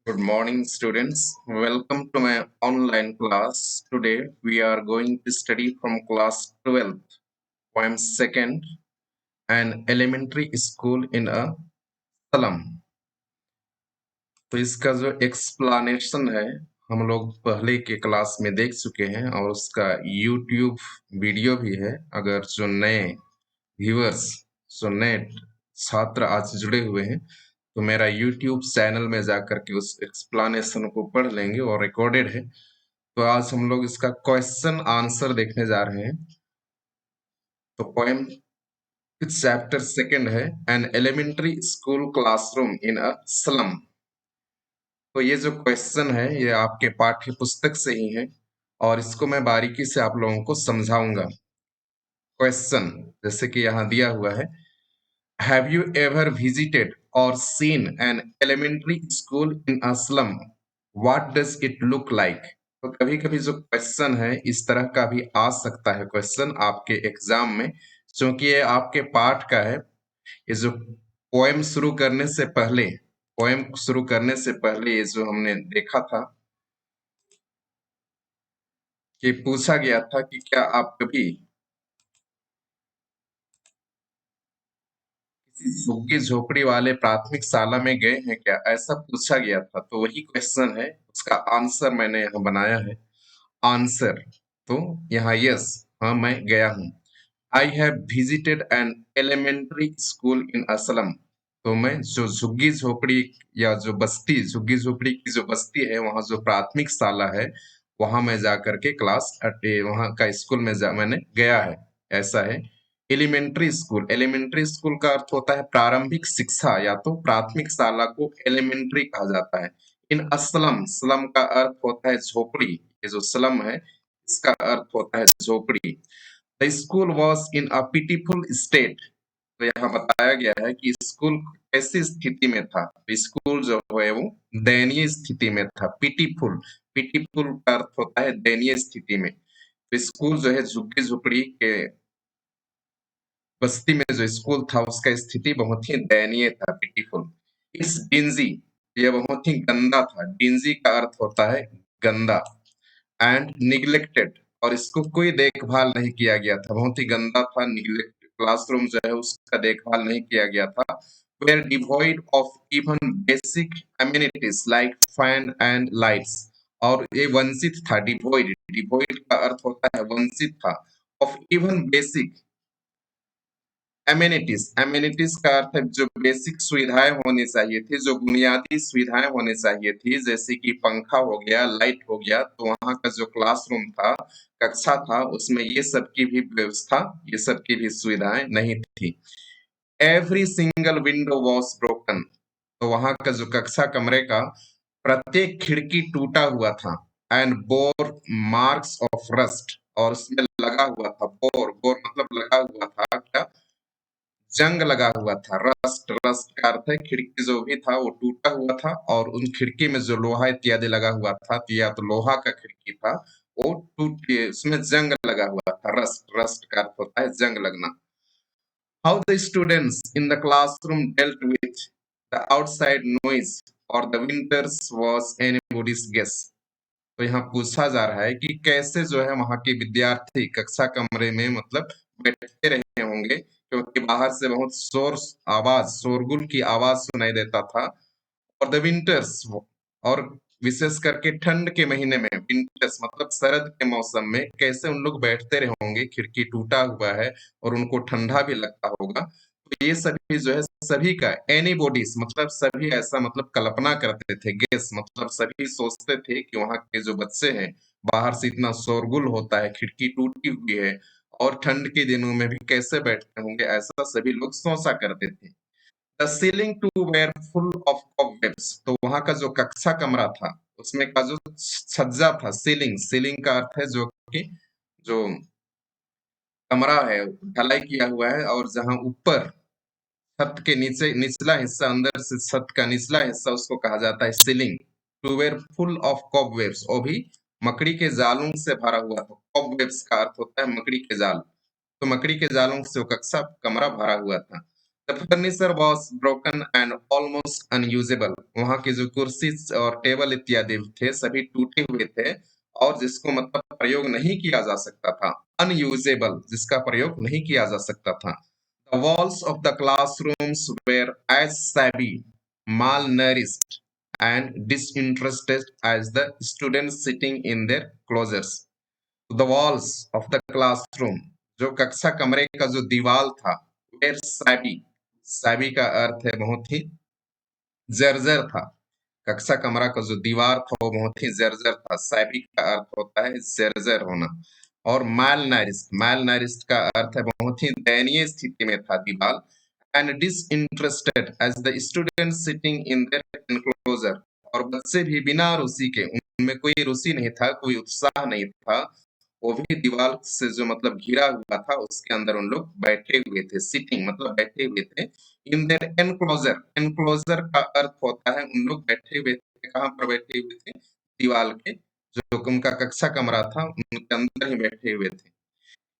Good morning, students. Welcome to my online class. Today we are going to study from class 12th, poem second, an elementary school in a slum. तो इसका जो explanation है हम लोग पहले के class में देख चुके हैं और उसका YouTube वीडियो भी है। अगर जो नए व्यूअर्स जो नए छात्र आज जुड़े हुए हैं तो मेरा YouTube चैनल में जाकर के उस एक्सप्लानेशन को पढ़ लेंगे और रिकॉर्डेड है। तो आज हम लोग इसका क्वेश्चन आंसर देखने जा रहे हैं। तो पोएम चैप्टर सेकंड है an elementary school classroom in a slum. तो ये जो क्वेश्चन है ये आपके पाठ्य पुस्तक से ही है और इसको मैं बारीकी से आप लोगों को समझाऊंगा। क्वेश्चन जैसे कि यहाँ दिया हुआ है, have you ever visited or seen an elementary school in a slum, what does it look like. तो कभी कभी जो क्वेश्चन है इस तरह का भी आ सकता है क्वेश्चन आपके एग्जाम में, क्योंकि ये आपके पाठ का है। ये जो पोएम शुरू करने से पहले ये जो हमने देखा था कि पूछा गया था कि क्या आप कभी किसी झुग्गी झोपड़ी वाले प्राथमिक शाला में गए हैं क्या, ऐसा पूछा गया था। तो वही क्वेश्चन है, उसका आंसर मैंने यहाँ बनाया है। आंसर तो यहाँ यस, हाँ मैं गया हूँ। I have visited an elementary school in a slum. तो मैं जो झुग्गी झोपड़ी या जो बस्ती झुग्गी झोपड़ी की जो बस्ती है वहां जो प्राथमिक शाला है वहां मैं जा करके वहां का स्कूल में मैंने गया है, ऐसा है। एलिमेंट्री स्कूल का अर्थ होता है प्रारंभिक शिक्षा, या तो प्राथमिक शाला को एलिमेंट्री कहा जाता है। इन असलम, स्लम का अर्थ होता है झोपड़ी। ये जो स्लम है इसका अर्थ होता है झोपड़ी। The school was in a pitiful state. तो यहाँ बताया गया है कि स्कूल कैसी स्थिति में था। स्कूल जो है वो दयनीय स्थिति में था। पिटीफुल, पिटीफुल का अर्थ होता है दयनीय स्थिति में। तो स्कूल जो है झुग्गी झुपड़ी के बस्ती में जो स्कूल था उसका स्थिति बहुत ही दयनीय था, पिटीफुल। इस डिंजी, ये बहुत ही गंदा था। डिंजी का अर्थ होता है गंदा। एंड निग्लेक्टेड, और इसको कोई देखभाल नहीं किया गया था, बहुत ही गंदा था। निग्लेक्ट, क्लासरूम जो है उसका देखभाल नहीं किया गया था। Were devoid of even basic amenities like fan and lights, और ये वंचित था। डिवॉइड, डिवॉइड का अर्थ होता है वंचित था। Of even basic amenities, amenities का अर्थ है जो बेसिक सुविधाएं होनी चाहिए थी, जो बुनियादी सुविधाएं होनी चाहिए थी, जैसे कि पंखा हो गया, लाइट हो गया। तो वहां का जो क्लासरूम था, कक्षा था, उसमें ये सब की भी व्यवस्था, ये सब की भी सुविधाएं नहीं थी। Every single window was broken. तो वहां का जो कक्षा कमरे का प्रत्येक खिड़की टूटा हुआ था। And bore marks of rust, और उसमें लगा हुआ था। बोर, बोर मतलब लगा हुआ था क्या, जंग लगा हुआ था। रस्ट, रस्ट का अर्थ है खिड़की जो भी था वो टूटा हुआ था, और उन खिड़की में जो लोहा इत्यादि लगा हुआ था, या तो लोहा का खिड़की था, वो टूट के उसमें जंग लगा हुआ था। रस्ट, रस्ट का अर्थ होता है जंग लगना। How the students in the classroom dealt with the outside noise और the winters was anybody's guess. तो यहाँ पूछा जा रहा है कि कैसे जो है वहां के विद्यार्थी कक्षा कमरे में मतलब बैठते रहे होंगे, क्योंकि बाहर से बहुत शोरगुल की आवाज सुनाई देता था। और द विंटर्स, और विशेष करके ठंड के महीने में, विंटर्स मतलब शरद के मौसम में कैसे उन लोग बैठते रहे होंगे, खिड़की टूटा हुआ है और उनको ठंडा भी लगता होगा। तो ये सभी जो है सभी का, एनी बॉडीज मतलब सभी, ऐसा मतलब कल्पना करते थे। गेस मतलब सभी सोचते थे कि वहां के जो बच्चे हैं, बाहर से इतना शोरगुल होता है, खिड़की टूटी हुई है और ठंड के दिनों में भी कैसे बैठते होंगे, ऐसा सभी लोग सोचा करते थे। The ceiling too were full of cobwebs. तो वहां का जो कक्षा कमरा था उसमें का जो छज्जा था, सीलिंग, सीलिंग का अर्थ है जो कि जो कमरा है ढलाई किया हुआ है, और जहां ऊपर छत के नीचे निचला हिस्सा, अंदर से छत का निचला हिस्सा, उसको कहा जाता है ceiling. Too were full of cobwebs, वो भी मकड़ी के जालों से भरा हुआ था। कॉबवेब्स का अर्थ होता है मकड़ी के जाल। तो मकड़ी के जालों से वो कक्षा कमरा भरा हुआ था। The furniture was broken and almost unusable. वहां की जो कुर्सी और टेबल इत्यादि थे सभी टूटे हुए थे और जिसको मतलब प्रयोग नहीं किया जा सकता था। अनयूजेबल जिसका प्रयोग नहीं किया जा सकता था। The walls of the classrooms were as shabby, malnourished and disinterested as the students sitting in their closets. The walls of the classroom, जो कक्षा कमरे का जो दीवार था, were shabby। shabby का अर्थ है बहुत ही जर्जर था। कक्षा कमरा का जो दीवार था वो बहुत ही जर्जर था। shabby का अर्थ होता है जर्जर होना। और malnourished का अर्थ है बहुत ही दयनीय स्थिति में था दीवार। And disinterested as the students sitting in their enclosure, और बच्चे भी बिना रुचि के, उनमें कोई रुचि नहीं था, कोई उत्साह नहीं था, वो भी दीवार से जो मतलब घिरा हुआ था उसके अंदर उन लोग बैठे हुए थे। सिटिंग मतलब बैठे हुए थे। इन देयर एनक्लोजर, एनक्लोजर का अर्थ होता है उन लोग बैठे हुए थे। कहाँ पर बैठे हुए थे? दीवार के जो उनका कक्षा कमरा था उनके अंदर ही बैठे हुए थे।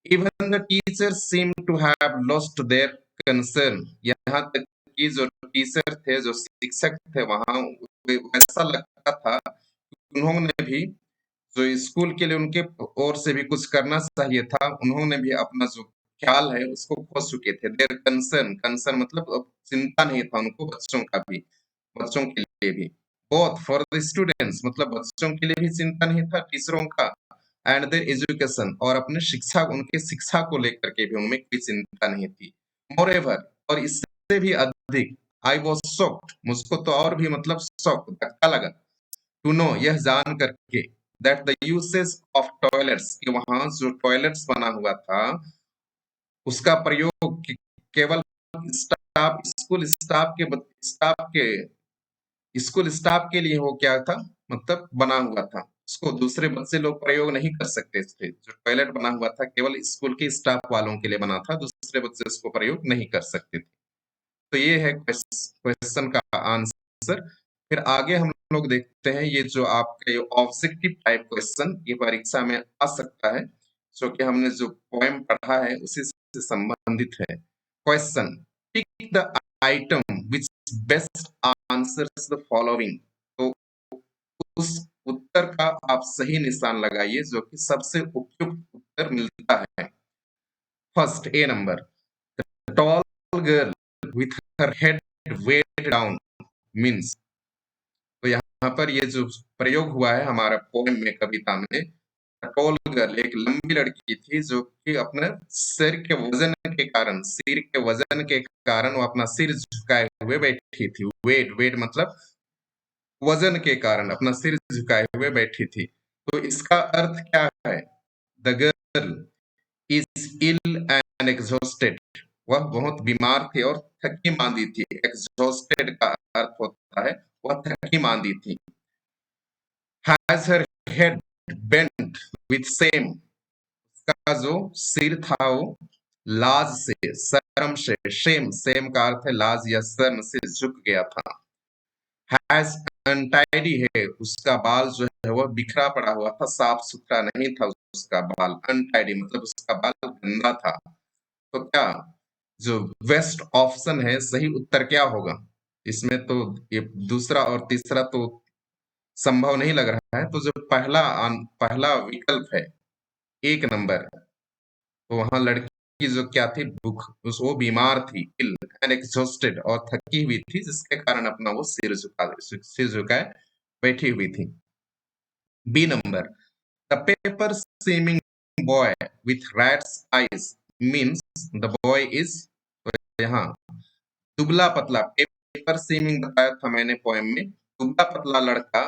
Even the teachers seem to have lost their concern। यहाँ तक कि जो टीचर थे, जो शिक्षक थे वहां, ऐसा लगता था कि उन्होंने भी जो स्कूल के लिए उनके ओर से भी कुछ करना चाहिए था, उन्होंने भी अपना जो ख्याल है उसको खो चुके थे। देयर कंसर्न, कंसर्न मतलब अब चिंता नहीं था उनको बच्चों का भी, बच्चों के लिए भी। बोथ फॉर द स्टूडेंट्स मतलब बच्चों के लिए भी चिंता नहीं था टीचरों का, एंड देयर एजुकेशन और अपने शिक्षा, उनके शिक्षा को लेकर के भी उनमें कोई चिंता नहीं थी। मोरेवर, और इससे भी अधिक, आई वाज शॉक्ड, मुझको तो और भी मतलब शॉक, धक्का लगा, टू नो यह जान करके, that the usage of toilets, कि वहां जो टॉयलेट्स बना हुआ था उसका प्रयोग केवल स्टाफ, स्कूल स्टाफ के लिए हो क्या था, मतलब बना हुआ था। उसको दूसरे बच्चे लोग प्रयोग नहीं कर सकते थे। जो टॉयलेट बना हुआ था केवल स्कूल के स्टाफ वालों के लिए बना था, दूसरे बच्चे उसको प्रयोग नहीं कर सकते थे। तो ये है क्वेश्चन का आंसर। फिर आगे हम लोग देखते हैं ये जो आपका ये ऑब्जेक्टिव टाइप क्वेश्चन ये परीक्षा में आ सकता है, जो कि हमने जो पोएम पढ़ा है उसी से संबंधित है। Question, pick the item which best answers the following. तो उस उत्तर का आप सही निशान लगाइए जो कि सबसे उपयुक्त उत्तर मिलता है। First A number, tall girl with her head weighed down means। तो यहाँ पर ये जो प्रयोग हुआ है हमारा पोएम में, कविता में, टॉल गर्ल एक लंबी लड़की थी जो कि अपने सिर के वजन के कारण वो अपना सिर झुकाए हुए बैठी थी। वेट, वेट मतलब वजन के कारण अपना सिर झुकाए हुए बैठी थी। तो इसका अर्थ क्या है? The girl is ill and exhausted, वह बहुत बीमार थी और थकी मांदी थी। एग्जॉस्टेड का अर्थ होता है वह थकी मांदी थी। Has her head bent with same, का जो सिर था वो लाज से, शर्म से, शेम, सेम का अर्थ है लाज या शर्म से झुक गया था। हैज अनटाइडी है, उसका बाल जो है वह बिखरा पड़ा हुआ था, साफ सुथरा नहीं था उसका बाल। अनटाइडी मतलब उसका बाल गंदा था। तो क्या जो बेस्ट ऑप्शन है, सही उत्तर क्या होगा? इसमें तो ये दूसरा और तीसरा तो संभव नहीं लग रहा है। तो जो पहला विकल्प है, एक नंबर, तो वहां लड़की जो क्या थी, वो बीमार थी, इल एंड एग्जॉस्टेड, और थकी हुई थी, जिसके कारण अपना वो सिर झुकाए बैठी हुई थी। B number, the paper seeming boy with rat's eyes means the boy is, यहाँ दुबला पतला, पेपर सीमिंग बताया था मैंने पोएम में, दुबला पतला लड़का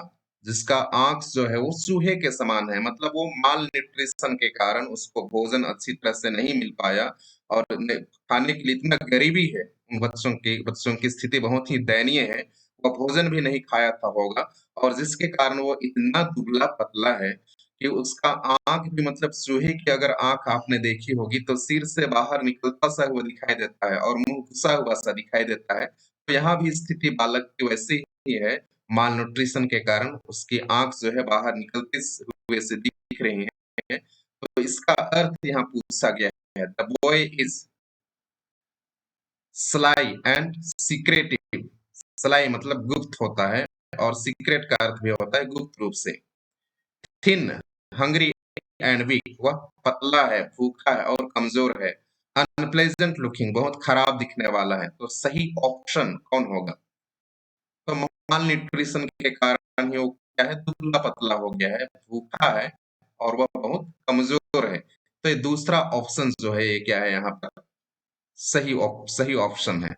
जिसका आंख जो है वो चूहे के समान है, मतलब वो माल न्यूट्रिशन के कारण उसको भोजन अच्छी तरह से नहीं मिल पाया और खाने के लिए इतना गरीबी है उन बच्चों की स्थिति बहुत ही दयनीय है, वह भोजन भी नहीं खाया था होगा, और जिसके कारण वो इतना दुबला पतला है कि उसका आंख भी मतलब चूहे की अगर आंख आपने देखी होगी तो सिर से बाहर निकलता सा हुआ दिखाई देता है और मुंह घुसा हुआ सा दिखाई देता है। तो यहाँ भी स्थिति बालक की वैसी ही है, माल न्यूट्रिशन के कारण उसकी आंख जो है बाहर निकलते हुए से दिख रही है। तो इसका अर्थ यहाँ पूछा गया है, the boy is sly and secretive. Sly मतलब गुप्त होता है और सीक्रेट का अर्थ भी होता है गुप्त रूप से। थिन, हंग्री एंड वीक, वह पतला है, भूखा है और कमजोर है। अनप्लेजेंट लुकिंग, बहुत खराब दिखने वाला है। तो सही ऑप्शन कौन होगा? तो माल न्यूट्रिशन के कारण ही वो क्या है, दुबला पतला हो गया है, भूखा है और वह बहुत कमजोर है। तो ये दूसरा ऑप्शन जो है ये क्या है यहाँ पर, सही ऑप्शन है।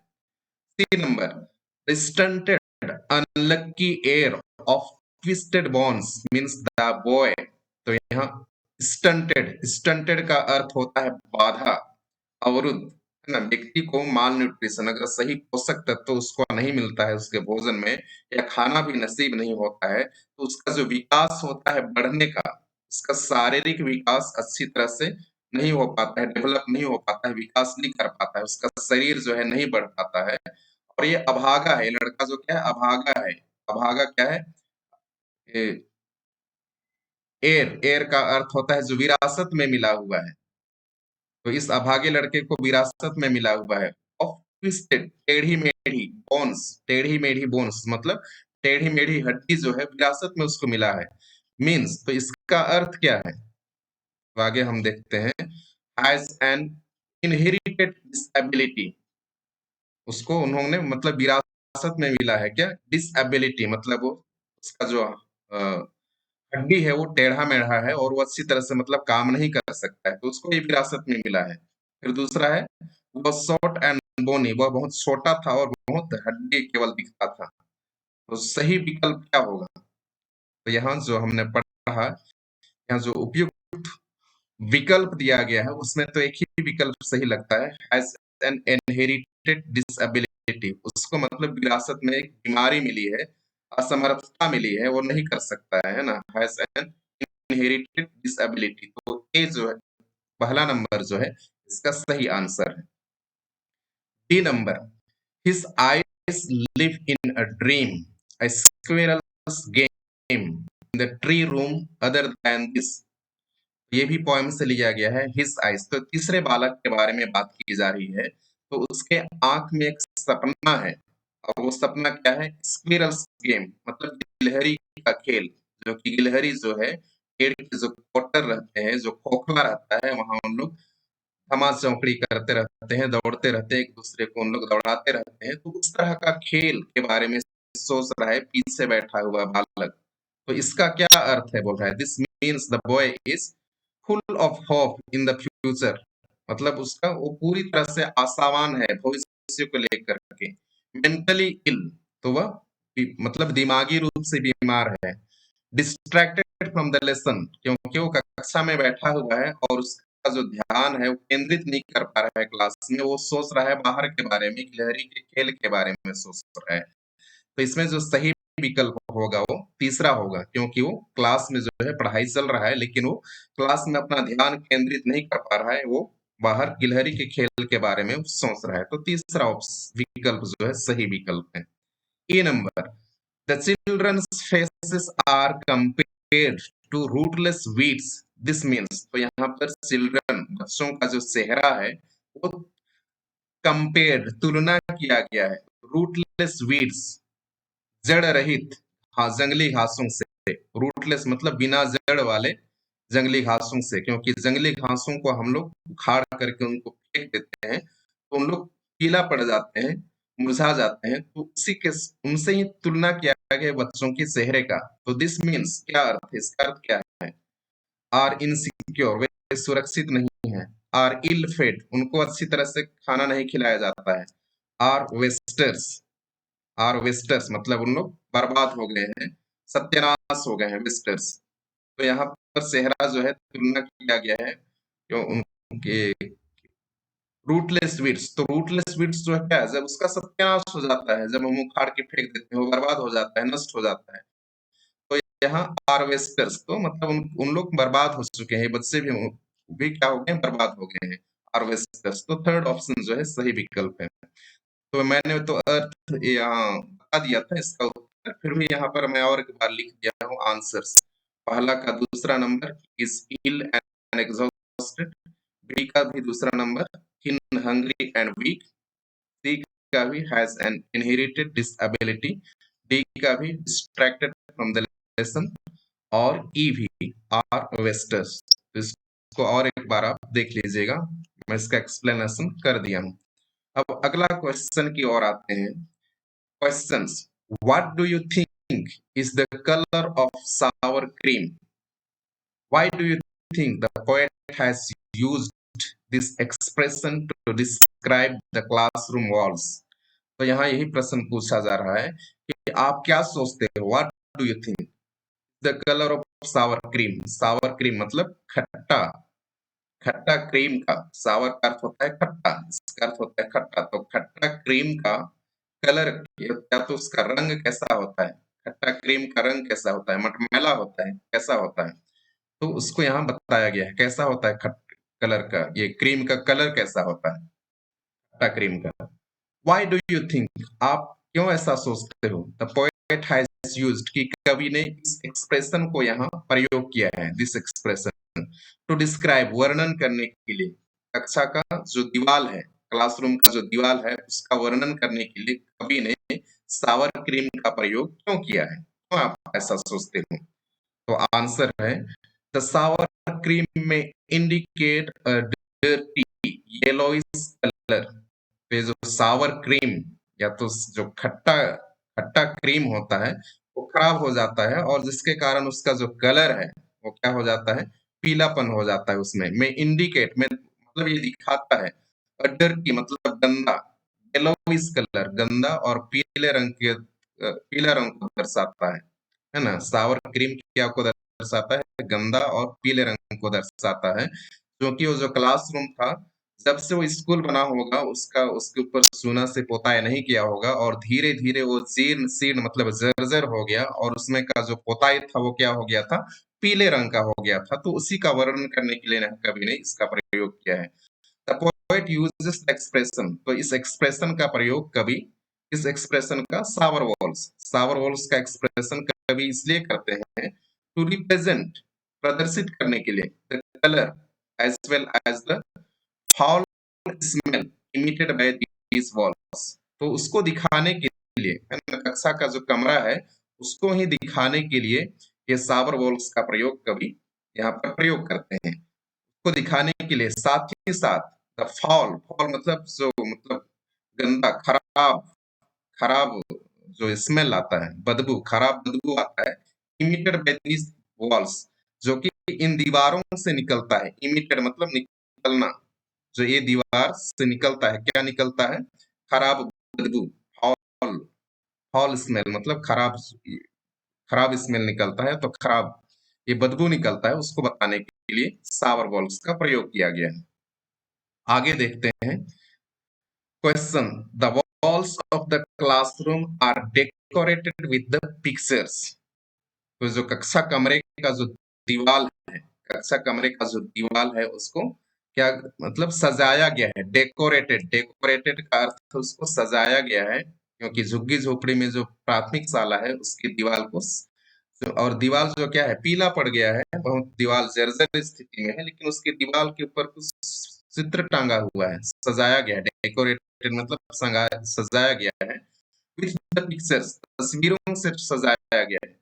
3 number, stunted unlucky heir of twisted bonds means the boy। तो यहाँ स्टंटेड का अर्थ होता है बाधा, अवरुद्ध, है ना। व्यक्ति को माल न्यूट्रिशन, अगर सही पोषक तत्व उसको नहीं मिलता है उसके भोजन में, या खाना भी नसीब नहीं होता है, तो उसका जो विकास होता है बढ़ने का, उसका शारीरिक विकास अच्छी तरह से नहीं हो पाता है, डेवलप नहीं हो पाता है, विकास नहीं कर पाता है, उसका शरीर जो है नहीं बढ़ पाता है। और ये अभागा है, लड़का जो क्या है अभागा है। अभागा क्या है? एयर का अर्थ होता है जो विरासत में मिला हुआ है। तो इस अभागे लड़के को विरासत में मिला हुआ है। ऑफ ट्विस्टेड, टेढ़ी मेढ़ी बोन्स, टेढ़ी मेढ़ी बोन्स मतलब टेढ़ी मेढ़ी हड्डी जो है विरासत में उसको मिला है। मीन्स, तो इसका अर्थ क्या है? तो आगे हम देखते हैं। हैज एन इनहेरिटेड डिसेबिलिटी, उसको उन्होंने मतलब विरासत में मिला है क्या? डिसेबिलिटी मतलब वो उसका जो हड्डी है वो टेढ़ा मेढ़ा है और वो अच्छी तरह से मतलब काम नहीं कर सकता है, तो उसको ये विरासत में मिला है। फिर दूसरा है, वो शॉर्ट एंड बोनी, वह बहुत छोटा था और बहुत हड्डी केवल दिखता था। तो सही विकल्प क्या होगा? तो यहाँ जो हमने पढ़ा, यहाँ जो उपयुक्त विकल्प दिया गया है उसमें तो एक ही विकल्प सही लगता है, हैज एन इनहेरिटेड डिसेबिलिटी। उसको मतलब विरासत में एक बीमारी मिली है, असमर्थता मिली है, वो नहीं कर सकता है ना। हैज एन इनहेरिटेड डिसेबिलिटी, तो ये जो है पहला नंबर जो है इसका सही आंसर है। D number, his eyes live in a dream, a squirrels game in the tree room other than this. ये भी पोएम से लिया गया है। हिज आइज, तो तीसरे बालक के बारे में बात की जा रही है। तो उसके आंख में एक सपना है, और वो सपना क्या है? स्क्विरल्स गेम मतलब गिलहरी का खेल। जो कि गिलहरी जो है पेड़ के जो कोटर रहते हैं, जो खोखला रहता है, वहां उन लोग धमा चौकड़ी करते रहते हैं, दौड़ते रहते हैं, एक दूसरे को उन लोग दौड़ाते रहते हैं। तो उस तरह का खेल के बारे में सोच रहा है पीछे बैठा हुआ बालक। तो इसका क्या अर्थ है? बोल रहा है this means the boy is full of hope in the future, मतलब उसका वो पूरी तरह से आशावान है भविष्य को लेकर के। मेंटली इल, तो वह मतलब दिमागी रूप से बीमार है। डिस्ट्रैक्टेड फ्रॉम द लेसन, क्योंकि वो कक्षा में बैठा हुआ है और उसका जो ध्यान है वो केंद्रित नहीं कर पा रहा है क्लास में, वो सोच रहा है बाहर के बारे में, गिलहरी के खेल के बारे में सोच रहा है। तो इसमें जो सही विकल्प होगा वो तीसरा होगा, क्योंकि वो क्लास में जो है पढ़ाई चल रहा है लेकिन वो क्लास में अपना ध्यान केंद्रित नहीं कर पा रहा है, वो बाहर गिलहरी के खेल के बारे में सोच रहा है। तो तीसरा विकल्प जो है सही विकल्प है। A number, the children's faces are compared to rootless weeds, this means, तो यहाँ पर चिल्ड्रन बच्चों का जो चेहरा है वो कंपेयर्ड तुलना किया गया है रूटलेस वीड्स, जड़ रहित, हाँ जंगली घासों से। रूटलेस मतलब बिना जड़ वाले जंगली घासों से, क्योंकि जंगली घासों को हम लोग उखाड़ करके उनको फेंक देते हैं तो उन लोग पीला पड़ जाते हैं, मुरझा जाते हैं। तो उसी के उनसे ही तुलना किया गया बच्चों के चेहरे का। तो दिस मीन्स क्या अर्थ है? इसका अर्थ क्या है? आर इनसिक्योर, वे सुरक्षित नहीं है। आर इल फेड, उनको अच्छी तरह से खाना नहीं खिलाया जाता है। आर वेस्टर्स, आर वेस्टर्स मतलब उन लोग बर्बाद हो गए हैं, सत्यानाश हो गए हैं, वेस्टर्स। तो यहाँ पर चेहरा जो है तुलना किया गया है क्यों उनके रूटलेस वीड्स। तो रूटलेस वीड्स जो है क्या है? जब उसका सत्यानाश हो जाता है, जब हम उखाड़ के फेंक देते हैं, वो बर्बाद हो जाता है, नष्ट हो जाता है। तो यहाँ हार्वेस्टर्स, तो मतलब उन लोग बर्बाद हो चुके हैं, बच्चे भी क्या हो गए? बर्बाद हो गए हैं, हार्वेस्टर्स। तो थर्ड ऑप्शन जो है सही विकल्प है। तो मैंने तो अर्थ यहाँ बता दिया था इसका उत्तर, फिर भी यहाँ पर मैं और एक बार लिख दिया हूँ आंसर्स। पहला का दूसरा number is ill and exhausted, B का भी दूसरा number in hungry and weak, C का भी has an inherited disability, D का भी डिस्ट्रैक्टेड फ्रॉम द लेसन, और ई भी आर वेस्टर्स। तो इसको और एक बार आप देख लीजिएगा, मैं इसका एक्सप्लेनेशन कर दिया हूं। अब अगला क्वेश्चन की ओर आते हैं। Questions, what do you think is the colour of sour cream? Why do you think the poet has used this expression to describe the classroom walls? तो यहाँ यही प्रश्न पूछा जा रहा है कि आप क्या सोचते हो, what do you think the colour of sour cream? Sawar cream मतलब खट्टा, खट्टा क्रीम का, सावर का अर्थ होता है खट्टा, इसका अर्थ होता है खट्टा। तो खट्टा क्रीम का कलर या तो उसका रंग कैसा होता है, खट्टा क्रीम का रंग कैसा होता है, मटमैला होता है, कैसा होता है? तो उसको यहाँ बताया गया है कैसा होता है खट्टा कलर का, ये क्रीम का कलर कैसा होता है, खट्टा क्रीम का। Why do you think, आप क्यों ऐसा सोचते हो? The poet has used, कि कवि ने इस एक्सप्रेशन को यहाँ प्रयोग किया है, दिस एक्सप्रेशन टू डिस्क्राइब, वर्णन करने के लिए, कक्षा का जो दीवाल है, क्लासरूम का जो दीवाल है, उसका वर्णन करने के लिए कवि ने सावर क्रीम का प्रयोग क्यों किया है? क्यों आप ऐसा सोचते हो? तो आंसर है, द सावर क्रीम में indicate a dirty yellowish colour. पे जो सावर क्रीम या तो जो खट्टा खट्टा क्रीम होता है वो खराब हो जाता है, और जिसके कारण उसका जो कलर है वो क्या हो जाता है, पीलापन हो जाता है उसमें। में इंडिकेट में मतलब ये दिखाता है, अडर की मतलब गंदा, येलोइश कलर गंदा, और पीले रंग के पीला रंग को दर्शाता है ना। सावर क्रीम क्या को दर्शाता है, गंदा और पीले रंग को दर्शाता है। क्योंकि वो जो क्लासरूम था, जब से वो स्कूल बना होगा उसका उसके ऊपर चूना से पोताया नहीं किया होगा, और धीरे धीरे वो जीर्ण शीर्ण मतलब जर्जर हो गया, और उसमें का जो पोताई था वो क्या हो गया था, पीले रंग का हो गया था। तो उसी का वर्णन करने के लिए कवि ने इसका प्रयोग किया है। The poet uses the expression, तो इस एक्सप्रेशन का प्रयोग कवि, इस एक्सप्रेशन का सावर वॉल्स का एक्सप्रेशन कवि इसलिए करते हैं टू रिप्रेजेंट, प्रदर्शित करने के लिए, the colour as well as the foul smell emitted by these walls. तो उसको दिखाने के लिए, कक्षा का जो कमरा है उसको ही दिखाने के लिए ये सावर वॉल्स का प्रयोग कवि यहाँ पर प्रयोग करते हैं, को दिखाने के लिए। साथ ही साथ द फॉल, फॉल मतलब जो मतलब गंदा, खराब, खराब जो स्मेल आता है, बदबू, खराब बदबू आता है, इमिटेड बाय दीज वॉल्स, जो कि इन दीवारों से निकलता है। इमिटेड मतलब निकलना, जो ये दीवार से निकलता है, क्या निकलता है, खराब बदबू, फॉल, फॉल स्मेल मतलब खराब, खराब स्मेल निकलता है, तो खराब ये बदबू निकलता है, उसको बताने के लिए सावर वॉल्स का प्रयोग किया गया है। आगे देखते हैं। Question, the walls of the classroom are decorated with the pictures. तो जो कक्षा कमरे का जो दीवाल है, कक्षा कमरे का जो दीवाल है उसको क्या मतलब सजाया गया है, डेकोरेटेड, डेकोरेटेड का अर्थ उसको सजाया गया है। क्योंकि झुग्गी झोपड़ी में जो प्राथमिक शाला है उसकी दीवार को और दीवार जो क्या है, पीला पड़ गया है, बहुत दीवार जर्जर स्थिति में है, लेकिन उसकी दीवार के ऊपर कुछ चित्र टांगा हुआ है, सजाया गया है, डेकोरेटेड मतलब सजाया गया है विद द पिक्चर्स, तस्वीरों से सजाया गया है।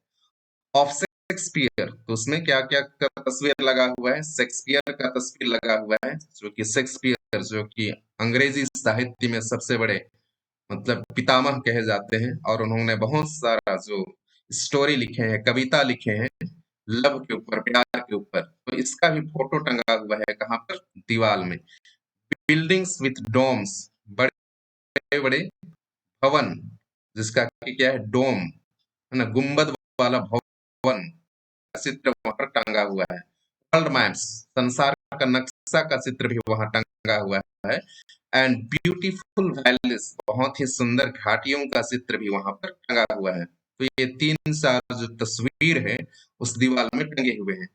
ऑफ शेक्सपियर, तो उसमें क्या क्या का तस्वीर लगा हुआ है, शेक्सपियर का तस्वीर लगा हुआ है, जो कि शेक्सपियर जो कि अंग्रेजी साहित्य में सबसे बड़े मतलब पितामह कहे जाते हैं, और उन्होंने बहुत सारा जो स्टोरी लिखे हैं, कविता लिखे हैं लव के ऊपर, प्यार के ऊपर। तो इसका भी फोटो टंगा हुआ है कहाँ पर, दीवार में। बिल्डिंग्स विथ डोम्स, बड़े बड़े भवन जिसका कि क्या है, डोम है ना, गुंबद वाला भवन का चित्र वहां पर टंगा हुआ है। वर्ल्ड मैप्स, संसार का नक्शा का चित्र भी वहां टंगा हुआ है। एंड ब्यूटीफुल वैलीज, बहुत ही सुंदर घाटियों का चित्र भी वहां पर टंगा हुआ है। तो ये 3-4 जो तस्वीर है उस दीवार में टंगे हुए हैं।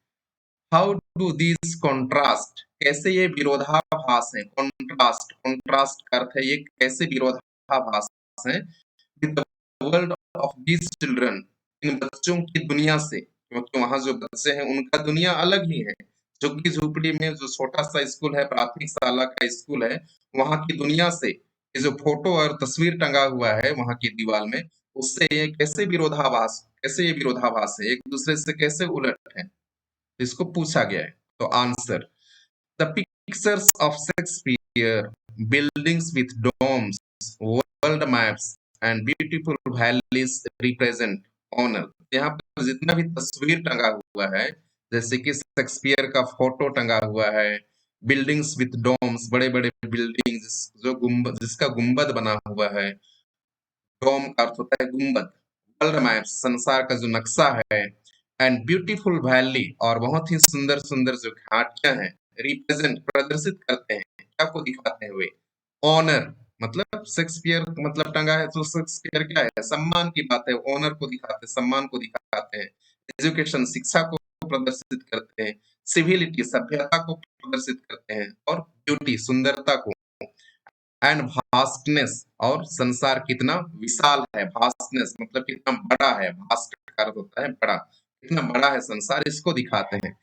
हाउ डू दीज कॉन्ट्रास्ट, कैसे ये विरोधाभास है, कॉन्ट्रास्ट, कॉन्ट्रास्ट का अर्थ है ये कैसे विरोधाभास है with the world of these children, इन बच्चों की दुनिया से, क्योंकि वहां जो बच्चे हैं उनका दुनिया अलग ही है। झुग्गी झोपड़ी में जो छोटा सा स्कूल है, प्राथमिक शाला का स्कूल है, वहां की दुनिया से ये जो फोटो और तस्वीर टंगा हुआ है वहां की दीवार में, उससे ये कैसे ये विरोधाभास है, एक दूसरे से कैसे उलट है, इसको पूछा गया है। तो answer, the pictures of Shakespeare, buildings with domes, world maps and beautiful valleys represent honor। यहाँ पर जितना भी तस्वीर टंगा हुआ है, जैसे कि शेक्सपियर का फोटो टंगा हुआ है, बिल्डिंग्स विथ डोम्स, बड़े बड़े बिल्डिंग्स जो गुम्बद, जिसका गुम्बद बना हुआ है, डोम का अर्थ होता है गुम्बद, वर्ल्ड मैप संसार का जो नक्शा है, एंड ब्यूटीफुल वैली और बहुत ही सुंदर सुंदर जो घाटियां हैं, रिप्रेजेंट प्रदर्शित करते हैं, क्या को दिखाते हुए, ऑनर, मतलब शेक्सपियर मतलब टंगा है तो शेक्सपियर क्या है, सम्मान की बात है, ऑनर को दिखाते हैं, सम्मान को दिखाते हैं, एजुकेशन शिक्षा को प्रदर्शित करते हैं, सिविलिटी सभ्यता को प्रदर्शित करते हैं, और ब्यूटी सुंदरता को, एंड वास्टनेस और संसार कितना विशाल है, वास्टनेस मतलब कितना बड़ा है, वास्ट का अर्थ होता है बड़ा, कितना बड़ा है संसार, इसको दिखाते हैं।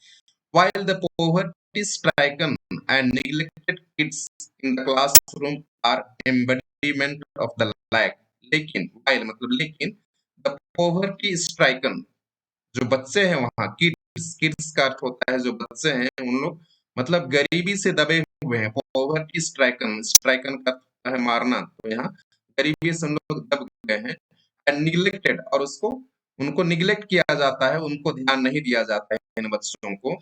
While the poverty stricken and neglected kids in the classroom are embodiment of the lack, लेकिन while मतलब लेकिन, the poverty stricken जो बच्चे हैं वहां, किड्स, किड्स का अर्थ होता है जो बच्चे हैं उन लोग, मतलब गरीबी से दबे हुए हैं, पॉवर्टी स्ट्राइकन, स्ट्राइकन का अर्थ होता है मारना, तो यहाँ गरीबी से उन लोग दब गए हैं, एंड निग्लेक्टेड और उसको उनको निग्लेक्ट किया जाता है, उनको ध्यान नहीं दिया जाता है इन बच्चों को,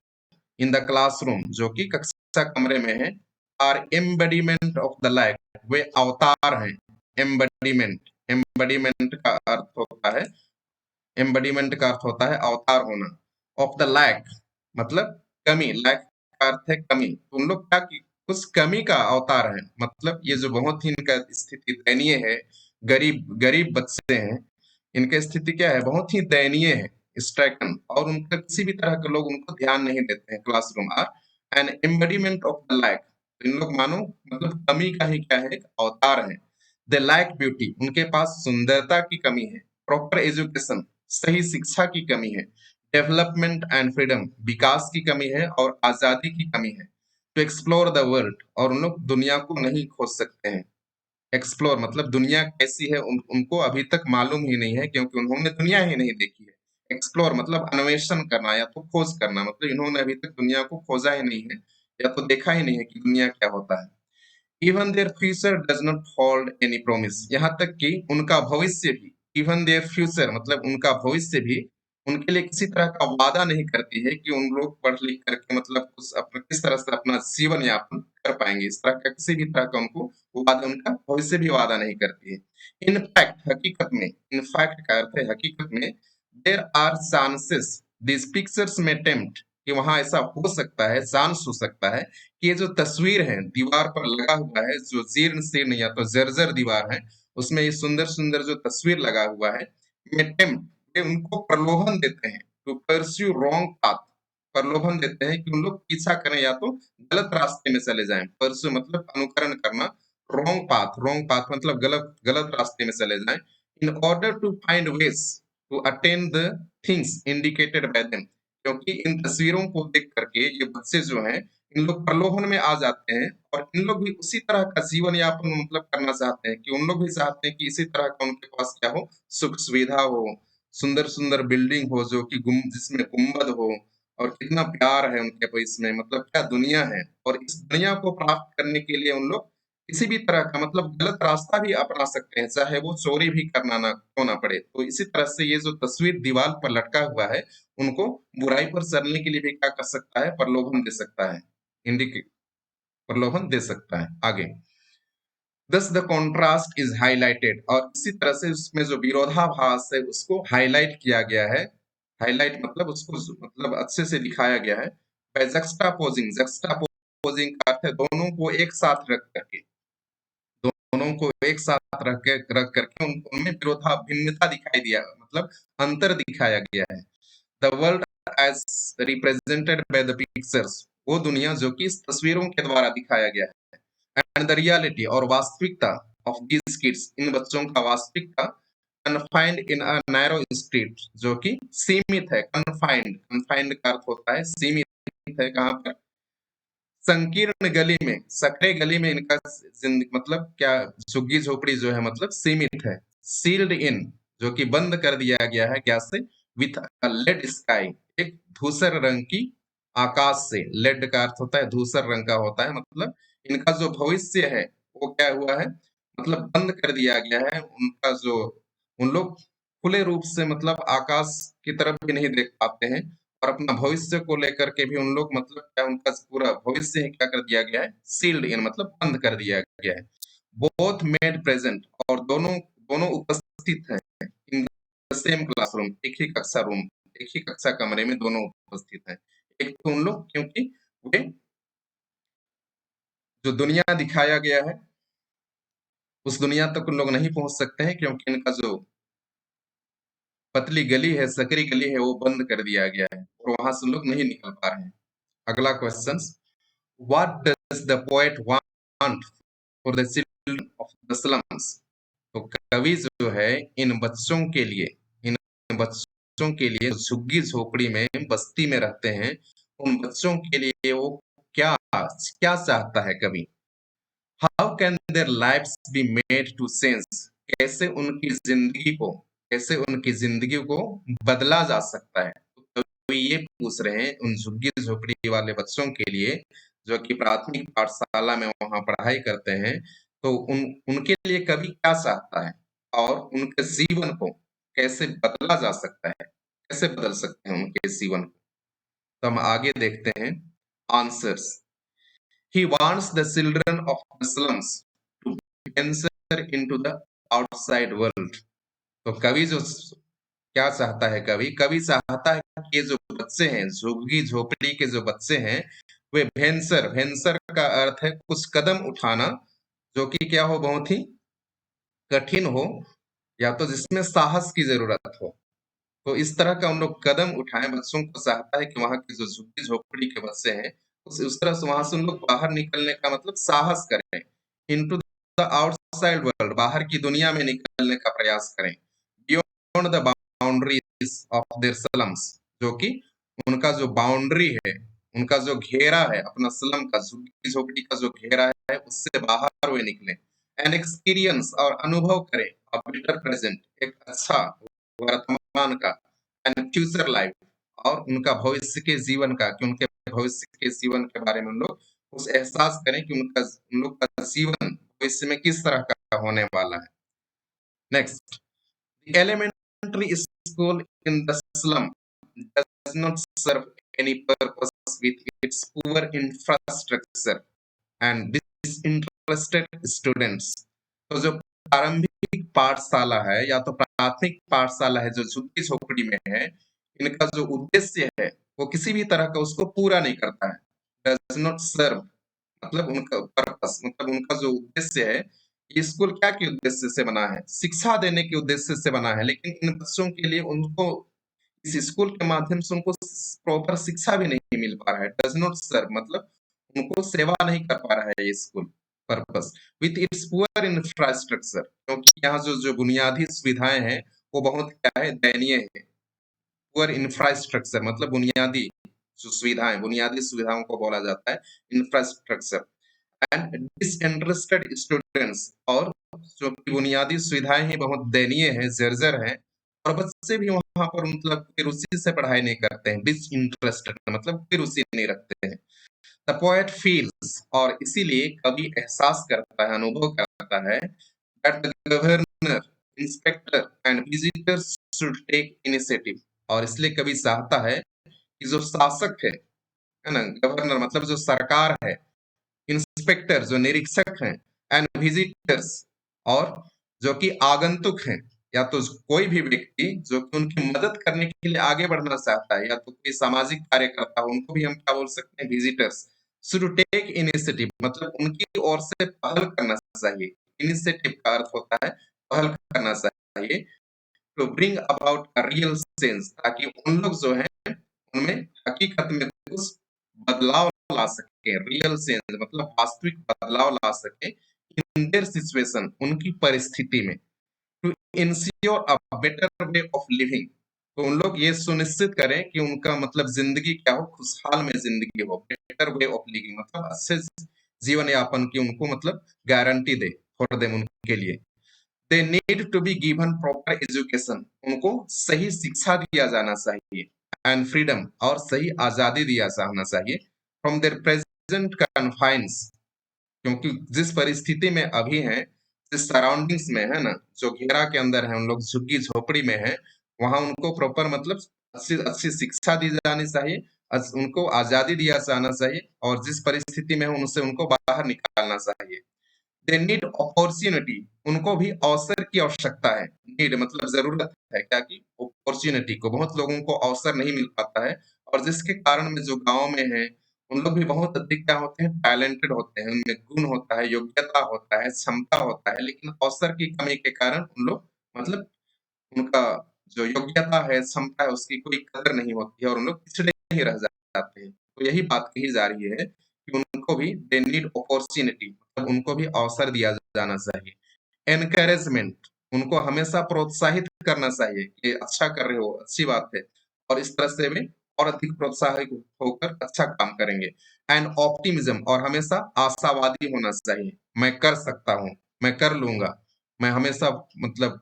इन द क्लासरूम जो कि कक्षा कमरे में है, आर एम्बडीमेंट ऑफ द लाइफ, वे अवतार हैं, एम्बडीमेंट, एम्बडीमेंट का अर्थ होता है, एम्बडीमेंट का अर्थ होता है अवतार होना, ऑफ द लैक मतलब कमी, लैक का अर्थ है कमी, तो उन लोग क्या कुछ कमी का अवतार है, मतलब ये जो बहुत ही इनका स्थिति दयनीय है, गरीब गरीब बच्चे हैं, इनकी स्थिति क्या है, बहुत ही दयनीय है, स्ट्राइकन, और उनका किसी भी तरह के लोग उनको ध्यान नहीं देते हैं, classroom are an embodiment of the lack, इन लोग मानो मतलब कमी का ही क्या है, एक अवतार है, दे लैक ब्यूटी, उनके पास सुंदरता की कमी है, प्रॉपर एजुकेशन सही शिक्षा की कमी है, डेवलपमेंट एंड फ्रीडम विकास की कमी है और आजादी की कमी है, टू एक्सप्लोर द वर्ल्ड और उन लोग दुनिया को नहीं खोज सकते हैं, एक्सप्लोर मतलब दुनिया कैसी है उनको अभी तक मालूम ही नहीं है क्योंकि उन्होंने दुनिया ही नहीं देखी है, एक्सप्लोर मतलब अन्वेषण करना या तो खोज करना, मतलब इन्होंने अभी तक दुनिया को खोजा ही नहीं है या तो देखा ही नहीं है कि दुनिया क्या होता है। Even their future does not hold any promise, यहाँ तक कि उनका भविष्य भी, इवन देयर फ्यूचर मतलब उनका भविष्य भी उनके लिए किसी तरह का वादा नहीं करती है कि उन लोग पढ़ लिख करके मतलब कुछ अपना किस तरह से अपना जीवन यापन कर पाएंगे, इस तरह का किसी भी तरह का उनको वादा, उनका भविष्य भी वादा नहीं करती है। इनफैक्ट हकीकत में, इनफैक्ट का अर्थ है हकीकत में, there are chances this pictures में टेम्प्ट, कि वहां ऐसा हो सकता है, चांस हो सकता है कि ये जो तस्वीर है दीवार पर लगा हुआ है, जो जीर्ण शीर्ण या तो जर्जर दीवार है, उसमें ये सुंदर सुंदर जो तस्वीर लगा हुआ है, ये उनको प्रलोभन देते हैं, टू परस्यू रॉन्ग पाथ, प्रलोभन देते हैं कि उन लोग पीछा करें या तो गलत रास्ते में चले जाएं, परस्यू मतलब अनुकरण करना, रॉन्ग पाथ मतलब गलत गलत रास्ते में चले जाएं, in order to find ways to attain the things indicated by them, क्योंकि इन तस्वीरों को देख करके ये बच्चे जो हैं इन लोग प्रलोभन में आ जाते हैं, और इन लोग भी उसी तरह का जीवन यापन मतलब करना चाहते हैं, कि उन लोग भी चाहते हैं कि इसी तरह का उनके पास क्या हो, सुख सुविधा हो, सुंदर सुंदर बिल्डिंग हो जो कि जिसमें गुम्बद हो, और कितना प्यार है उनके पास इसमें, मतलब क्या दुनिया है, और इस दुनिया को प्राप्त करने के लिए उन लोग किसी भी तरह का मतलब गलत रास्ता भी अपना सकते हैं, चाहे वो चोरी भी करना ना क्यों ना पड़े। तो इसी तरह से ये जो तस्वीर दीवार पर लटका हुआ है उनको बुराई पर चलने के लिए भी क्या कर सकता है, प्रलोभन दे सकता है, इंडिकेट प्रलोभन दे सकता है। आगे, दस द कॉन्ट्रास्ट इज हाईलाइटेड, और इसी तरह से उसमें जो विरोधाभास है उसको हाईलाइट किया गया है, हाईलाइट मतलब उसको मतलब अच्छे से दिखाया गया है, बाय जक्स्टापोजिंग, जक्स्टापोजिंग का अर्थ है दोनों को एक साथ रख करके, दोनों को एक साथ रख करके उनमें विरोधा भिन्नता दिखाई दिया, मतलब अंतर दिखाया गया है। The world as represented by the pictures, वो दुनिया जो कि इस तस्वीरों के द्वारा दिखाया गया है, एंड द रियलिटी और वास्तविकता ऑफ दीज किड्स, इन बच्चों का वास्तविकता, confined in a narrow street, जो कि सीमित है, कन्फाइंड, कन्फाइंड का अर्थ होता है सीमित है, कहाँ पर, संकीर्ण गली में, सकरे गली में इनका मतलब क्या, झुग्गी झोपड़ी जो है मतलब सीमित है। सील्ड इन, जो कि बंद कर दिया गया है, क्या से? विथ अ लेड स्काई, एक धूसर रंग की आकाश से। लेड का अर्थ होता है धूसर रंग का होता है, मतलब इनका जो भविष्य है वो क्या हुआ है, मतलब बंद कर दिया गया है। उनका जो, उन लोग खुले रूप से मतलब आकाश की तरफ भी नहीं देख पाते हैं, और अपना भविष्य को लेकर के भी उन लोग मतलब क्या, उनका पूरा भविष्य ही क्या कर दिया गया है, सील्ड इन मतलब बंद कर दिया गया है। बोथ मेड प्रेजेंट, और दोनों दोनों उपस्थित हैं इन द सेम क्लासरूम, एक ही कक्षा रूम, एक ही कक्षा कमरे में दोनों उपस्थित हैं। एक तो उन लोग, क्योंकि वे जो दुनिया दिखाया गया है उस दुनिया तक उन लोग नहीं पहुंच सकते हैं, क्योंकि इनका जो पतली गली है, सकरी गली है, वो बंद कर दिया गया है और वहां से लोग नहीं निकल पा रहे हैं। अगला question, what does the poet want for the children of the slums? तो कवि जो है इन बच्चों के लिए, इन बच्चों के लिए झुग्गी झोपड़ी में बस्ती में रहते हैं, उन बच्चों के लिए वो क्या क्या चाहता है कवि? How can their lives be made to sense? कैसे उनकी जिंदगी को, कैसे उनकी जिंदगी को बदला जा सकता है? तो कवि ये पूछ रहे हैं उन झुग्गी झोपड़ी वाले बच्चों के लिए, जो कि प्राथमिक पाठशाला में वहां पढ़ाई करते हैं। तो उनके लिए कवि क्या चाहता है, और उनके जीवन को कैसे बदला जा सकता है, कैसे बदल सकते हैं उनके जीवन को? तो हम आगे देखते हैं answers. He wants the children of the slums to venture into the outside world. तो कवि जो क्या चाहता है, कवि कवि चाहता है कि ये जो बच्चे हैं, झुग्गी झोपड़ी के जो बच्चे हैं, वे वेंचर, वेंचर का अर्थ है कुछ कदम उठाना, जो कि क्या हो, बहुत ही कठिन हो, या तो जिसमें साहस की जरूरत हो। तो इस तरह का उन लोग कदम उठाएं, बच्चों को चाहता है कि वहां के जो झुग्गी झोपड़ी के बच्चे हैं, उस तरह से वहां से उन लोग बाहर निकलने का मतलब साहस करें, इनटू द आउटसाइड वर्ल्ड, बाहर की दुनिया में निकलने का प्रयास करें, beyond the boundaries of their slums, जो कि उनका जो बाउंड्री है, उनका जो घेरा है, अपना स्लम का, झुग्गी झोपड़ी का जो घेरा है, उससे बाहर वे निकले। एन एक्सपीरियंस, और अनुभव करें, अ बेटर प्रेजेंट, एक अच्छा वर्तमान का, एंड फ्यूचर लाइफ, और उनका भविष्य के जीवन का, कि उनके भविष्य के जीवन के बारे में उन लोग उस एहसास करें कि उन लोग का जीवन भविष्य में किस तरह का होने वाला है। Next, the elementary school in the slum does not serve any purpose with its poor infrastructure and disinterested students. तो जो प्रारंभिक पाठशाला है, या तो प्राथमिक पाठशाला है जो झुग्गी झोपड़ी में है, इनका जो उद्देश्य है वो किसी भी तरह का उसको पूरा नहीं करता है। डज नॉट सर्व मतलब उनका पर्पस, मतलब उनका जो उद्देश्य है, ये स्कूल क्या के उद्देश्य से बना है? शिक्षा देने के उद्देश्य से बना है, लेकिन इन बच्चों के लिए उनको इस स्कूल के माध्यम से उनको प्रॉपर शिक्षा भी नहीं मिल पा रहा है। डज नॉट सर्व मतलब उनको सेवा नहीं कर पा रहा है ये school, purpose with its poor infrastructure, क्योंकि यहाँ जो जो बुनियादी सुविधाएं हैं वो बहुत क्या है, दयनीय है। पुअर इंफ्रास्ट्रक्चर मतलब बुनियादी जो सुविधाएं, बुनियादी सुविधाओं को बोला जाता है इंफ्रास्ट्रक्चर। एंड डिसइंटरेस्टेड स्टूडेंट्स, और जो कि बुनियादी सुविधाएं ही बहुत दयनीय है, जर्जर है, और बच्चे भी वहां पर मतलब कोई रुचि से पढ़ाई नहीं करते हैं। डिसइंटरेस्टेड मतलब कोई रुचि नहीं रखते हैं। द पोएट फील्स, और इसीलिए कवि एहसास करता है, अनुभव करता है, that the governor, inspector and visitors should take initiative, और इसलिए कवि चाहता है कि जो शासक है ना, गवर्नर मतलब जो सरकार है, इंस्पेक्टर जो निरीक्षक हैं, एंड विजिटर्स, और जो कि आगंतुक हैं, या तो कोई भी व्यक्ति जो कि उनकी मदद करने के लिए आगे बढ़ना चाहता है, या तो कोई सामाजिक कार्यकर्ता, उनको भी हम क्या बोल सकते हैं, विजिटर्स, शुड टेक इनिशिएटिव मतलब उनकी ओर से पहल करना चाहिए। इनिशिएटिव का अर्थ होता है पहल करना चाहिए, to bring about a real change, ताकि उन लोग जो है उनमें हकीकत में कुछ बदलाव ला सके। रियल चेंज मतलब वास्तविक बदलाव ला सके इन देयर सिचुएशन, उनकी परिस्थिति में। To ensure a better way of living, तो उन लोग ये सुनिश्चित करें कि उनका मतलब जिंदगी क्या हो, खुशहाल में जिंदगी हो, बेटर वे ऑफ लिविंग, मतलब अच्छे जीवन यापन की उनको मतलब गारंटी दे फॉर देम, उनके लिए। They need to be given proper education, उनको सही शिक्षा दिया जाना चाहिए, एंड फ्रीडम, और सही आजादी दिया जाना चाहिए, फ्रॉम देयर प्रेजेंट कन्फाइंस, क्योंकि जिस परिस्थिति में अभी हैं, जिस सराउंडिंग्स में है ना, जो घेरा के अंदर है, उन लोग झुग्गी झोपड़ी में है, वहां उनको प्रॉपर मतलब अच्छी अच्छी शिक्षा दी जानी चाहिए, उनको आजादी दिया जाना चाहिए, और जिस परिस्थिति में है उनसे उनको बाहर निकालना चाहिए। दे नीड अपॉर्चुनिटी, उनको भी अवसर की आवश्यकता है। नीड मतलब जरूरत है क्या की अपॉर्चुनिटी को, बहुत लोगों को अवसर नहीं मिल पाता है, और जिसके कारण में जो गांव में है उन लोग भी बहुत अधिक क्या होते हैं, टैलेंटेड होते हैं, उनमें गुण होता है, योग्यता होता है, क्षमता होता है, लेकिन अवसर की कमी के कारण उन लोग मतलब उनका जो योग्यता है, क्षमता है, उसकी कोई कदर नहीं होती है, और उन लोग पिछड़े ही रह जाते हैं। तो यही बात कही जा रही है कि उनको भी दे नीड अपॉर्चुनिटी, मतलब उनको भी अवसर दिया जाना चाहिए। एनकरेजमेंट, उनको हमेशा प्रोत्साहित करना चाहिए कि अच्छा कर रहे हो, अच्छी बात है, और इस तरह से वे और अधिक प्रोत्साहित होकर अच्छा काम करेंगे। एंड ऑप्टिमिज्म, और हमेशा आशावादी होना चाहिए, मैं कर सकता हूँ, मैं कर लूंगा, मैं हमेशा मतलब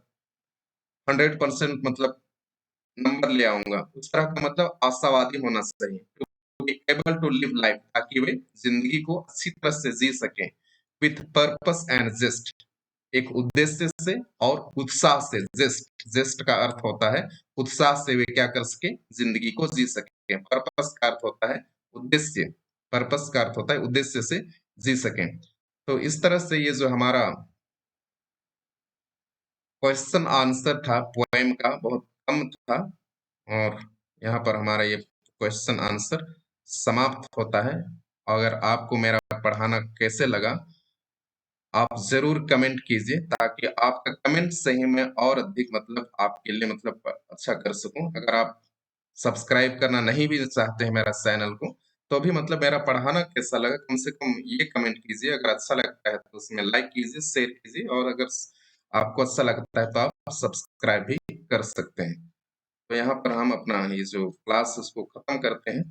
100% मतलब नंबर ले आऊंगा, उस तरह का मतलब आशावादी होना चाहिए। To be able to live life, ताकि वे जिंदगी को अच्छी तरह से जी सकें, विथ पर्पस एंड जेस्ट, एक उद्देश्य से और उत्साह से। जेस्ट, जेस्ट का अर्थ होता है उत्साह से वे क्या कर सके, जिंदगी को जी सके। पर्पस का अर्थ होता है उद्देश्य, पर्पस का अर्थ होता है उद्देश्य से जी सके। तो इस तरह से ये जो हमारा क्वेश्चन आंसर था पोएम का, बहुत कम था, और यहाँ पर हमारा ये क्वेश्चन आंसर समाप्त होता है। अगर आपको मेरा पढ़ाना कैसे लगा, आप जरूर कमेंट कीजिए, ताकि आपका कमेंट से ही मैं और अधिक मतलब आपके लिए मतलब अच्छा कर सकूं। अगर आप सब्सक्राइब करना नहीं भी चाहते हैं मेरा चैनल को, तो भी मतलब मेरा पढ़ाना कैसा लगा, कम से कम ये कमेंट कीजिए। अगर अच्छा लगता है तो उसमें लाइक कीजिए, शेयर कीजिए, और अगर आपको अच्छा लगता है तो आप सब्सक्राइब भी कर सकते हैं। तो यहाँ पर हम अपना ये जो क्लास उसको खत्म करते हैं।